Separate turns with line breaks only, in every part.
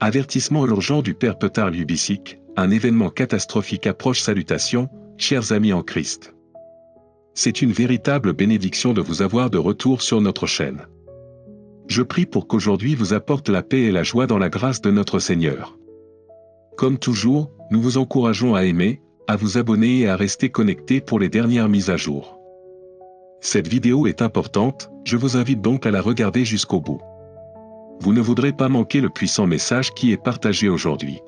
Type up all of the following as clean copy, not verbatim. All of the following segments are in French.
Avertissement urgent du Père Petar Lubisic, un événement catastrophique approche. Salutations, chers amis en Christ. C'est une véritable bénédiction de vous avoir de retour sur notre chaîne. Je prie pour qu'aujourd'hui vous apporte la paix et la joie dans la grâce de notre Seigneur. Comme toujours, nous vous encourageons à aimer, à vous abonner et à rester connectés pour les dernières mises à jour. Cette vidéo est importante, je vous invite donc à la regarder jusqu'au bout. Vous ne voudrez pas manquer le puissant message qui est partagé aujourd'hui.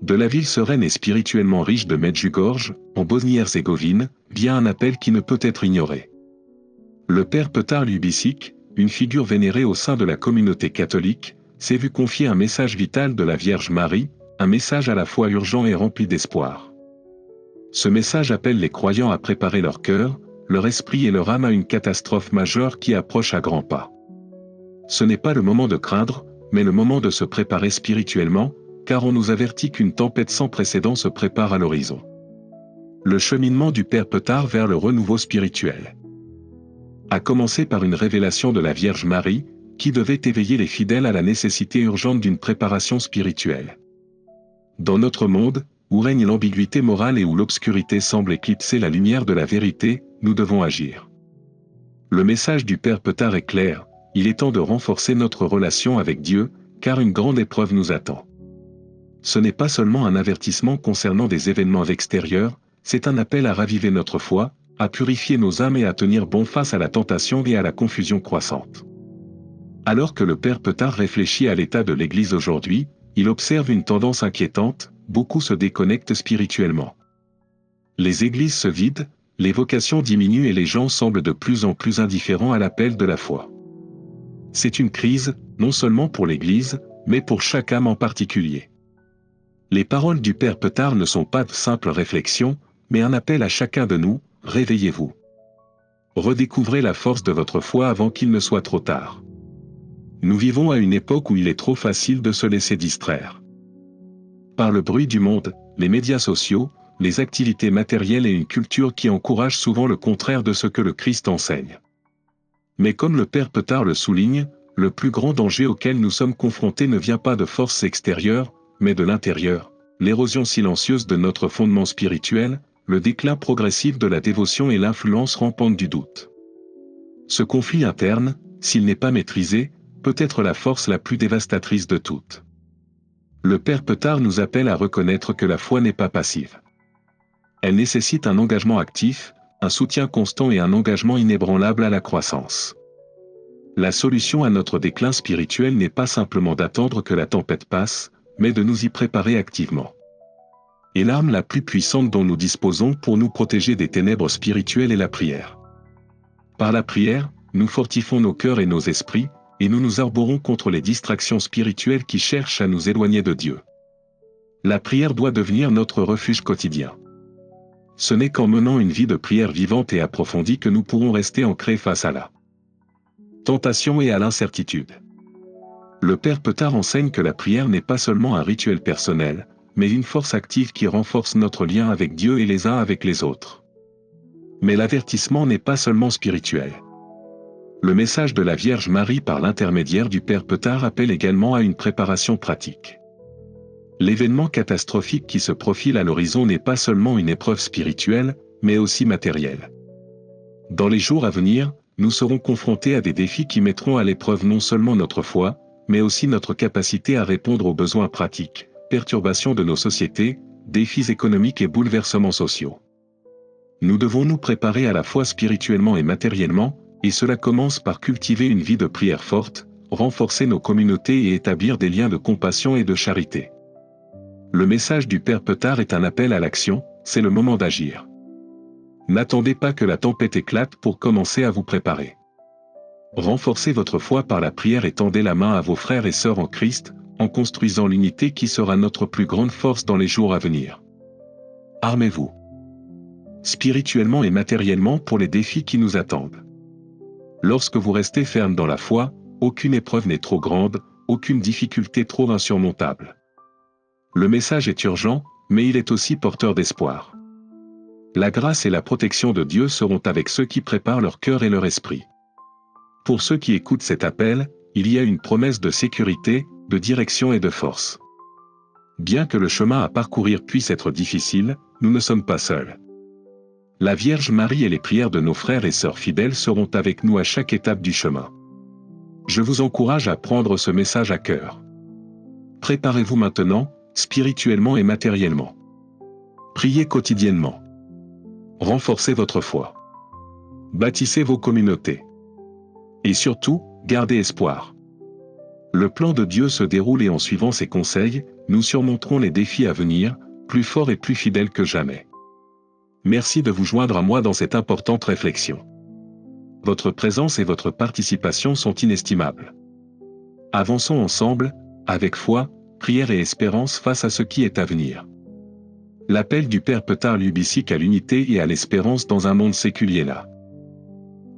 De la ville sereine et spirituellement riche de Medjugorje, en Bosnie-Herzégovine, vient un appel qui ne peut être ignoré. Le Père Petar Lubisic, une figure vénérée au sein de la communauté catholique, s'est vu confier un message vital de la Vierge Marie, un message à la fois urgent et rempli d'espoir. Ce message appelle les croyants à préparer leur cœur, leur esprit et leur âme à une catastrophe majeure qui approche à grands pas. Ce n'est pas le moment de craindre, mais le moment de se préparer spirituellement, car on nous avertit qu'une tempête sans précédent se prépare à l'horizon. Le cheminement du Père Petar vers le renouveau spirituel a commencé par une révélation de la Vierge Marie, qui devait éveiller les fidèles à la nécessité urgente d'une préparation spirituelle. Dans notre monde, où règne l'ambiguïté morale et où l'obscurité semble éclipser la lumière de la vérité, nous devons agir. Le message du Père Petar est clair, il est temps de renforcer notre relation avec Dieu, car une grande épreuve nous attend. Ce n'est pas seulement un avertissement concernant des événements extérieurs, c'est un appel à raviver notre foi, à purifier nos âmes et à tenir bon face à la tentation et à la confusion croissante. Alors que le Père Petar réfléchit à l'état de l'Église aujourd'hui, il observe une tendance inquiétante, beaucoup se déconnectent spirituellement. Les églises se vident, les vocations diminuent et les gens semblent de plus en plus indifférents à l'appel de la foi. C'est une crise, non seulement pour l'Église, mais pour chaque âme en particulier. Les paroles du Père Petar ne sont pas de simples réflexions, mais un appel à chacun de nous, réveillez-vous. Redécouvrez la force de votre foi avant qu'il ne soit trop tard. Nous vivons à une époque où il est trop facile de se laisser distraire. Par le bruit du monde, les médias sociaux, les activités matérielles et une culture qui encourage souvent le contraire de ce que le Christ enseigne. Mais comme le Père Petar le souligne, le plus grand danger auquel nous sommes confrontés ne vient pas de forces extérieures, mais de l'intérieur, l'érosion silencieuse de notre fondement spirituel, le déclin progressif de la dévotion et l'influence rampante du doute. Ce conflit interne, s'il n'est pas maîtrisé, peut être la force la plus dévastatrice de toutes. Le Père Petar nous appelle à reconnaître que la foi n'est pas passive. Elle nécessite un engagement actif, un soutien constant et un engagement inébranlable à la croissance. La solution à notre déclin spirituel n'est pas simplement d'attendre que la tempête passe, mais de nous y préparer activement. Et l'arme la plus puissante dont nous disposons pour nous protéger des ténèbres spirituelles est la prière. Par la prière, nous fortifions nos cœurs et nos esprits, et nous nous arborons contre les distractions spirituelles qui cherchent à nous éloigner de Dieu. La prière doit devenir notre refuge quotidien. Ce n'est qu'en menant une vie de prière vivante et approfondie que nous pourrons rester ancrés face à la tentation et à l'incertitude. Le Père Petar enseigne que la prière n'est pas seulement un rituel personnel, mais une force active qui renforce notre lien avec Dieu et les uns avec les autres. Mais l'avertissement n'est pas seulement spirituel. Le message de la Vierge Marie par l'intermédiaire du Père Petar appelle également à une préparation pratique. L'événement catastrophique qui se profile à l'horizon n'est pas seulement une épreuve spirituelle, mais aussi matérielle. Dans les jours à venir, nous serons confrontés à des défis qui mettront à l'épreuve non seulement notre foi, mais aussi notre capacité à répondre aux besoins pratiques, perturbations de nos sociétés, défis économiques et bouleversements sociaux. Nous devons nous préparer à la fois spirituellement et matériellement, et cela commence par cultiver une vie de prière forte, renforcer nos communautés et établir des liens de compassion et de charité. Le message du Père Petar est un appel à l'action, c'est le moment d'agir. N'attendez pas que la tempête éclate pour commencer à vous préparer. Renforcez votre foi par la prière et tendez la main à vos frères et sœurs en Christ, en construisant l'unité qui sera notre plus grande force dans les jours à venir. Armez-vous. Spirituellement et matériellement pour les défis qui nous attendent. Lorsque vous restez ferme dans la foi, aucune épreuve n'est trop grande, aucune difficulté trop insurmontable. Le message est urgent, mais il est aussi porteur d'espoir. La grâce et la protection de Dieu seront avec ceux qui préparent leur cœur et leur esprit. Pour ceux qui écoutent cet appel, il y a une promesse de sécurité, de direction et de force. Bien que le chemin à parcourir puisse être difficile, nous ne sommes pas seuls. La Vierge Marie et les prières de nos frères et sœurs fidèles seront avec nous à chaque étape du chemin. Je vous encourage à prendre ce message à cœur. Préparez-vous maintenant, spirituellement et matériellement. Priez quotidiennement. Renforcez votre foi. Bâtissez vos communautés. Et surtout, gardez espoir. Le plan de Dieu se déroule et en suivant ses conseils, nous surmonterons les défis à venir, plus forts et plus fidèles que jamais. Merci de vous joindre à moi dans cette importante réflexion. Votre présence et votre participation sont inestimables. Avançons ensemble, avec foi, prière et espérance face à ce qui est à venir. L'appel du Père Petard Lubisic à l'unité et à l'espérance dans un monde séculier là.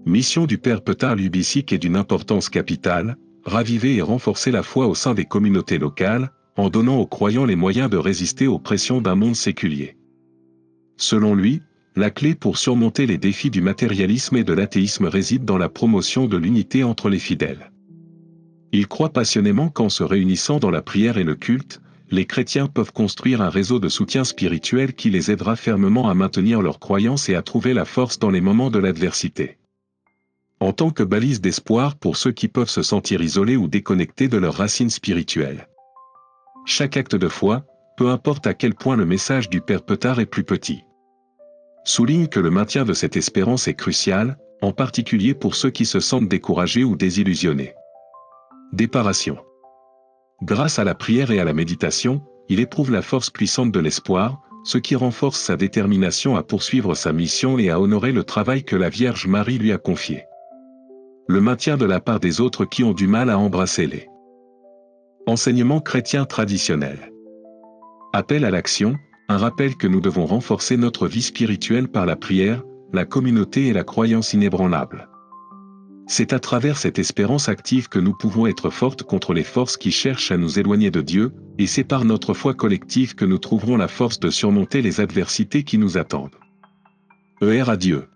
Mission du Père Petard Lubisic est d'une importance capitale, raviver et renforcer la foi au sein des communautés locales, en donnant aux croyants les moyens de résister aux pressions d'un monde séculier. Selon lui, la clé pour surmonter les défis du matérialisme et de l'athéisme réside dans la promotion de l'unité entre les fidèles. Il croit passionnément qu'en se réunissant dans la prière et le culte, les chrétiens peuvent construire un réseau de soutien spirituel qui les aidera fermement à maintenir leur croyance et à trouver la force dans les moments de l'adversité. En tant que balise d'espoir pour ceux qui peuvent se sentir isolés ou déconnectés de leurs racines spirituelles. Chaque acte de foi, peu importe à quel point le message du Père Petard est plus petit, souligne que le maintien de cette espérance est crucial, en particulier pour ceux qui se sentent découragés ou désillusionnés. Déparation. Grâce à la prière et à la méditation, il éprouve la force puissante de l'espoir, ce qui renforce sa détermination à poursuivre sa mission et à honorer le travail que la Vierge Marie lui a confié. Le maintien de la part des autres qui ont du mal à embrasser les enseignements chrétiens traditionnels. Appel à l'action, un rappel que nous devons renforcer notre vie spirituelle par la prière, la communauté et la croyance inébranlable. C'est à travers cette espérance active que nous pouvons être fortes contre les forces qui cherchent à nous éloigner de Dieu, et c'est par notre foi collective que nous trouverons la force de surmonter les adversités qui nous attendent. À Dieu.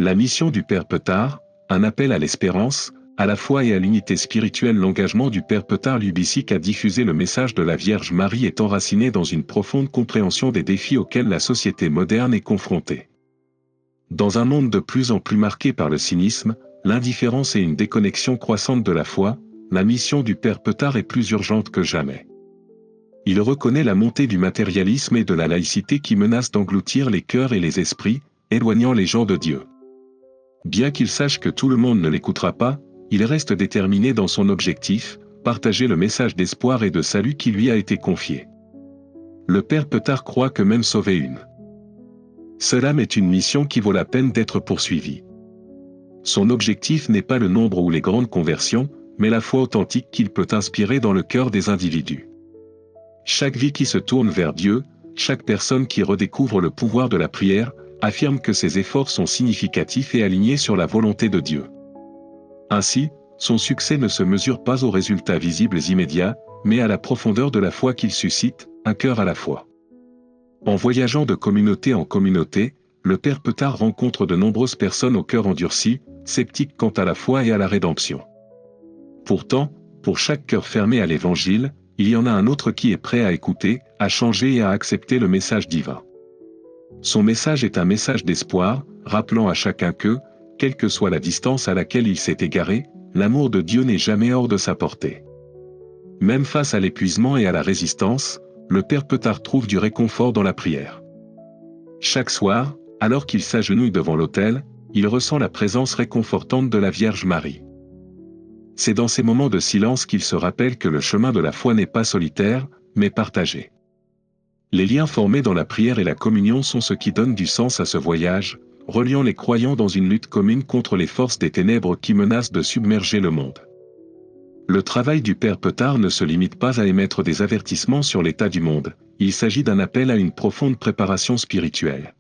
La mission du Père Petard, un appel à l'espérance, à la foi et à l'unité spirituelle. L'engagement du Père Petard Lubisic à diffuser le message de la Vierge Marie est enraciné dans une profonde compréhension des défis auxquels la société moderne est confrontée. Dans un monde de plus en plus marqué par le cynisme, l'indifférence et une déconnexion croissante de la foi, la mission du Père Petard est plus urgente que jamais. Il reconnaît la montée du matérialisme et de la laïcité qui menacent d'engloutir les cœurs et les esprits, éloignant les gens de Dieu. Bien qu'il sache que tout le monde ne l'écoutera pas, il reste déterminé dans son objectif, partager le message d'espoir et de salut qui lui a été confié. Le Père Petard croit que même sauver une seule âme est une mission qui vaut la peine d'être poursuivie. Son objectif n'est pas le nombre ou les grandes conversions, mais la foi authentique qu'il peut inspirer dans le cœur des individus. Chaque vie qui se tourne vers Dieu, chaque personne qui redécouvre le pouvoir de la prière, affirme que ses efforts sont significatifs et alignés sur la volonté de Dieu. Ainsi, son succès ne se mesure pas aux résultats visibles immédiats, mais à la profondeur de la foi qu'il suscite, un cœur à la fois. En voyageant de communauté en communauté, le Père Petard rencontre de nombreuses personnes au cœur endurci, sceptiques quant à la foi et à la rédemption. Pourtant, pour chaque cœur fermé à l'Évangile, il y en a un autre qui est prêt à écouter, à changer et à accepter le message divin. Son message est un message d'espoir, rappelant à chacun que, quelle que soit la distance à laquelle il s'est égaré, l'amour de Dieu n'est jamais hors de sa portée. Même face à l'épuisement et à la résistance, le Père Petard trouve du réconfort dans la prière. Chaque soir, alors qu'il s'agenouille devant l'autel, il ressent la présence réconfortante de la Vierge Marie. C'est dans ces moments de silence qu'il se rappelle que le chemin de la foi n'est pas solitaire, mais partagé. Les liens formés dans la prière et la communion sont ce qui donne du sens à ce voyage, reliant les croyants dans une lutte commune contre les forces des ténèbres qui menacent de submerger le monde. Le travail du Père Petard ne se limite pas à émettre des avertissements sur l'état du monde, il s'agit d'un appel à une profonde préparation spirituelle.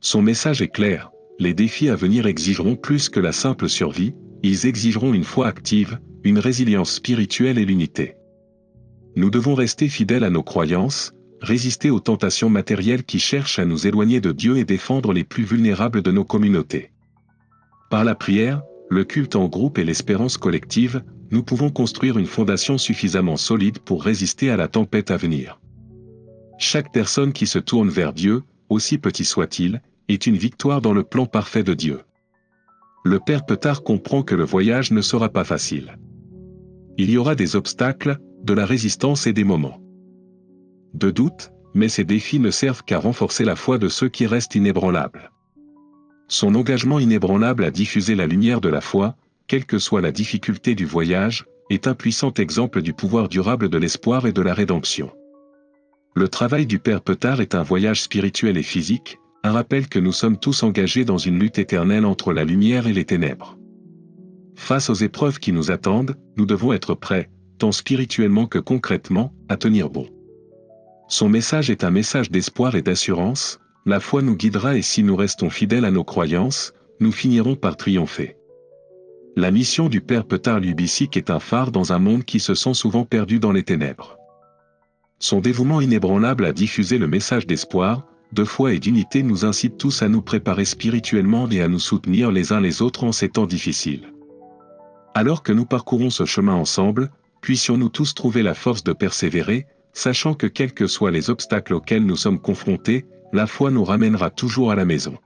Son message est clair, les défis à venir exigeront plus que la simple survie, ils exigeront une foi active, une résilience spirituelle et l'unité. Nous devons rester fidèles à nos croyances, résister aux tentations matérielles qui cherchent à nous éloigner de Dieu et défendre les plus vulnérables de nos communautés. Par la prière, le culte en groupe et l'espérance collective, nous pouvons construire une fondation suffisamment solide pour résister à la tempête à venir. Chaque personne qui se tourne vers Dieu, aussi petit soit-il, est une victoire dans le plan parfait de Dieu. Le père Petard comprend que le voyage ne sera pas facile. Il y aura des obstacles, de la résistance et des moments de doute, mais ces défis ne servent qu'à renforcer la foi de ceux qui restent inébranlables. Son engagement inébranlable à diffuser la lumière de la foi, quelle que soit la difficulté du voyage, est un puissant exemple du pouvoir durable de l'espoir et de la rédemption. Le travail du père Petard est un voyage spirituel et physique, un rappel que nous sommes tous engagés dans une lutte éternelle entre la lumière et les ténèbres. Face aux épreuves qui nous attendent, nous devons être prêts, tant spirituellement que concrètement, à tenir bon. Son message est un message d'espoir et d'assurance, la foi nous guidera et si nous restons fidèles à nos croyances, nous finirons par triompher. La mission du père Petard Lubisic est un phare dans un monde qui se sent souvent perdu dans les ténèbres. Son dévouement inébranlable à diffuser le message d'espoir, de foi et d'unité nous incite tous à nous préparer spirituellement et à nous soutenir les uns les autres en ces temps difficiles. Alors que nous parcourons ce chemin ensemble, puissions-nous tous trouver la force de persévérer, sachant que quels que soient les obstacles auxquels nous sommes confrontés, la foi nous ramènera toujours à la maison.